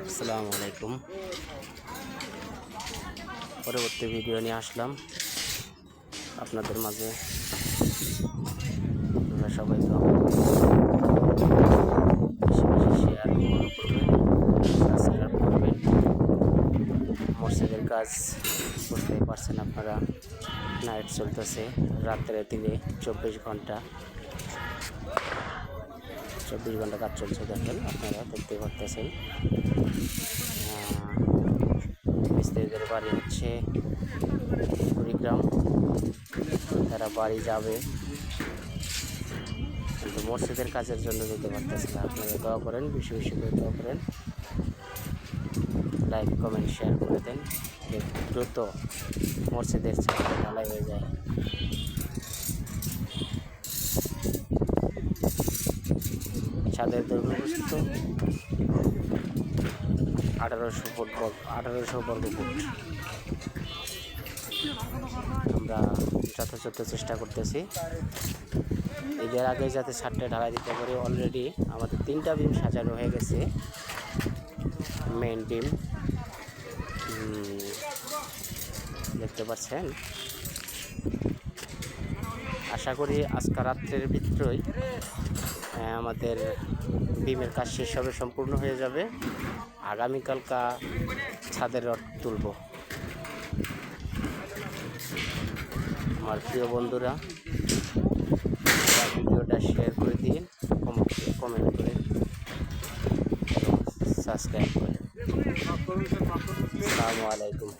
আসসালামু আলাইকুম। পরবর্তী ভিডিও নিয়ে আসলাম আপনাদের মাঝে। আপনারা সবাই বেশি বেশি শেয়ার ফলো করবেন, সাবস্ক্রাইব করবেন। মসজিদের কাজ বুঝতেই পারছেন আপনারা, নাইট চলতেছে, রাত্রে দিনে 24 ঘন্টা কাজ চলছে। দেখেন, আপনারা দেখতে পারতেছেন। মিস্ত্রিদের বাড়ি হচ্ছে কুড়িগ্রাম, তারা বাড়ি যাবে কিন্তু মসজিদের কাজের জন্য যেতে পারতেছে না। আপনারা দোয়া করেন, বেশি বেশি করে দোয়া করেন, লাইক কমেন্ট শেয়ার করে দেন, দ্রুত মসজিদের ছাদটা ঢালাই হয়ে যায়। ছাদের দৈর্ঘ্য 1800 বর্গ ফুট। আমরা যথাযথ চেষ্টা করতেছি ঈদের আগে যাতে ছাদটা ঢালাই দিতে পারি। অলরেডি আমাদের 3টা বিম সাজানো হয়ে গেছে, মেইন বিম দেখতে পাচ্ছেন। আশা করি আজকে রাত্রের ভিতরেই আমাদের বিমের কাজ শেষ হবে, সম্পূর্ণ হয়ে যাবে। আগামীকালকা ছাদের রড তুলব। আমার প্রিয় বন্ধুরা, ভিডিওটা শেয়ার করে দিন, কমেন্ট করে, সাবস্ক্রাইব করে। আসসালামু আলাইকুম।